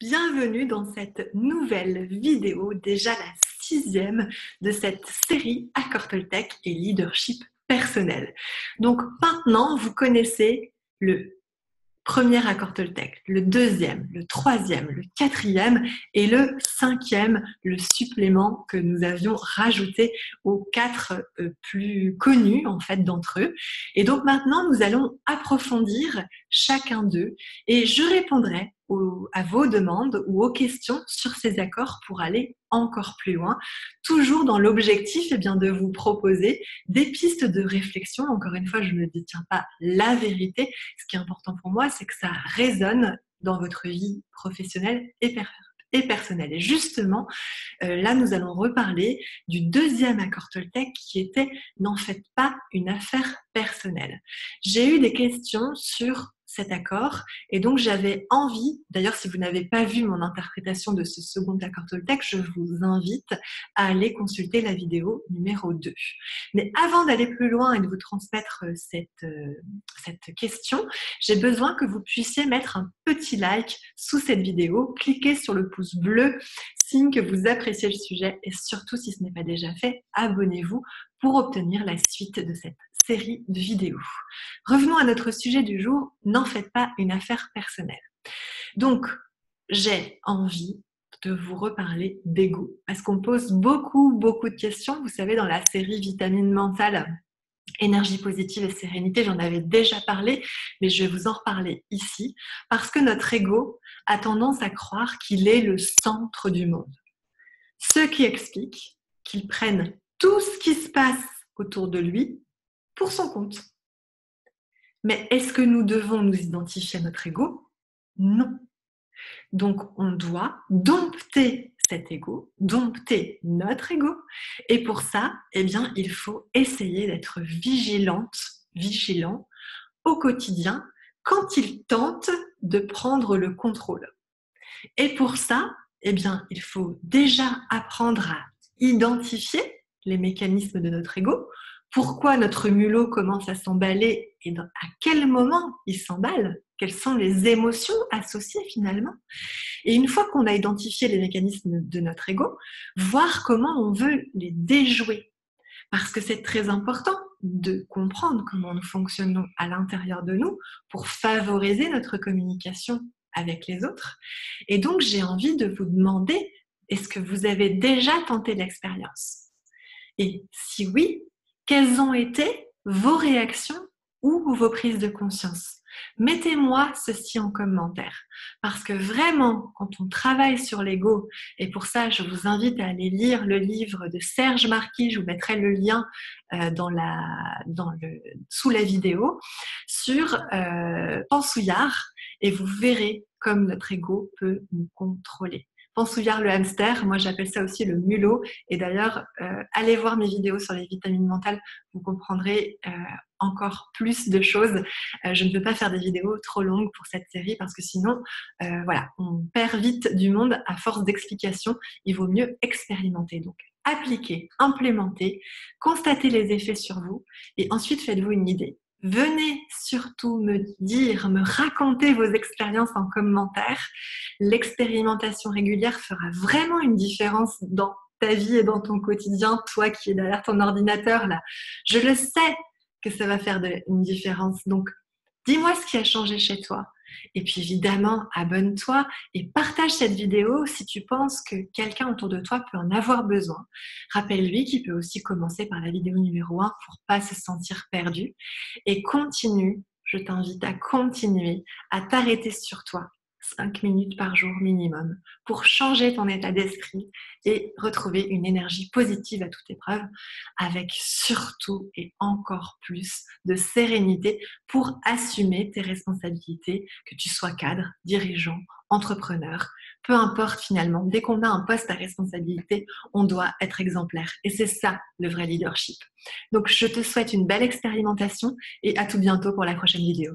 Bienvenue dans cette nouvelle vidéo, déjà la 6e de cette série Accord Toltec et Leadership personnel. Donc maintenant, vous connaissez le premier accord Toltec, le deuxième, le troisième, le quatrième et le cinquième, le supplément que nous avions rajouté aux 4 plus connus en fait d'entre eux. Et donc maintenant, nous allons approfondir chacun d'eux et je répondrai à vos demandes ou aux questions sur ces accords pour aller encore plus loin, toujours dans l'objectif de vous proposer des pistes de réflexion. Encore une fois, je ne détiens pas la vérité. Ce qui est important pour moi, c'est que ça résonne dans votre vie professionnelle et personnelle. Et justement, là, nous allons reparler du deuxième accord Toltec qui était « N'en faites pas une affaire personnelle ». J'ai eu des questions sur cet accord et donc j'avais envie, d'ailleurs si vous n'avez pas vu mon interprétation de ce second accord Toltec, je vous invite à aller consulter la vidéo numéro 2. Mais avant d'aller plus loin et de vous transmettre cette question, j'ai besoin que vous puissiez mettre un petit like sous cette vidéo, cliquez sur le pouce bleu, signe que vous appréciez le sujet et surtout, si ce n'est pas déjà fait, abonnez-vous pour obtenir la suite de cette série de vidéos. Revenons à notre sujet du jour, n'en faites pas une affaire personnelle. Donc, j'ai envie de vous reparler d'ego parce qu'on pose beaucoup de questions. Vous savez, dans la série Vitamine mentale, énergie positive et sérénité, j'en avais déjà parlé, mais je vais vous en reparler ici parce que notre ego a tendance à croire qu'il est le centre du monde. Ce qui explique qu'il prenne tout ce qui se passe autour de lui pour son compte. Mais est-ce que nous devons nous identifier à notre ego ? Non. Donc, on doit dompter cet ego, dompter notre ego. Et pour ça, il faut essayer d'être vigilant au quotidien quand il tente de prendre le contrôle. Et pour ça, il faut déjà apprendre à identifier les mécanismes de notre ego. Pourquoi notre mulot commence à s'emballer et à quel moment il s'emballe ? Quelles sont les émotions associées finalement ? Et une fois qu'on a identifié les mécanismes de notre ego, voir comment on veut les déjouer. Parce que c'est très important de comprendre comment nous fonctionnons à l'intérieur de nous pour favoriser notre communication avec les autres. Et donc, j'ai envie de vous demander, est-ce que vous avez déjà tenté l'expérience ? Et si oui, quelles ont été vos réactions ou vos prises de conscience ? Mettez-moi ceci en commentaire. Parce que vraiment, quand on travaille sur l'ego, et pour ça, je vous invite à aller lire le livre de Serge Marquis, je vous mettrai le lien sous la vidéo, sur Pansouillard, et vous verrez comme notre ego peut nous contrôler. Pansouillard le hamster, moi j'appelle ça aussi le mulot. Et d'ailleurs, allez voir mes vidéos sur les vitamines mentales, vous comprendrez encore plus de choses. Je ne peux pas faire des vidéos trop longues pour cette série parce que sinon, on perd vite du monde à force d'explications. Il vaut mieux expérimenter. Donc, appliquer, implémenter, constatez les effets sur vous et ensuite faites-vous une idée. Venez surtout me raconter vos expériences en commentaire. L'expérimentation régulière fera vraiment une différence dans ta vie et dans ton quotidien. Toi qui es derrière ton ordinateur, là, je le sais que ça va faire une différence. Donc, dis-moi ce qui a changé chez toi. Et puis évidemment, abonne-toi et partage cette vidéo si tu penses que quelqu'un autour de toi peut en avoir besoin. Rappelle-lui qu'il peut aussi commencer par la vidéo numéro 1 pour pas se sentir perdu. Et continue, je t'invite à continuer à t'arrêter sur toi 5 minutes par jour minimum pour changer ton état d'esprit et retrouver une énergie positive à toute épreuve avec surtout et encore plus de sérénité pour assumer tes responsabilités, que tu sois cadre, dirigeant, entrepreneur, peu importe finalement. Dès qu'on a un poste à responsabilité, on doit être exemplaire et c'est ça le vrai leadership. Donc je te souhaite une belle expérimentation et à tout bientôt pour la prochaine vidéo.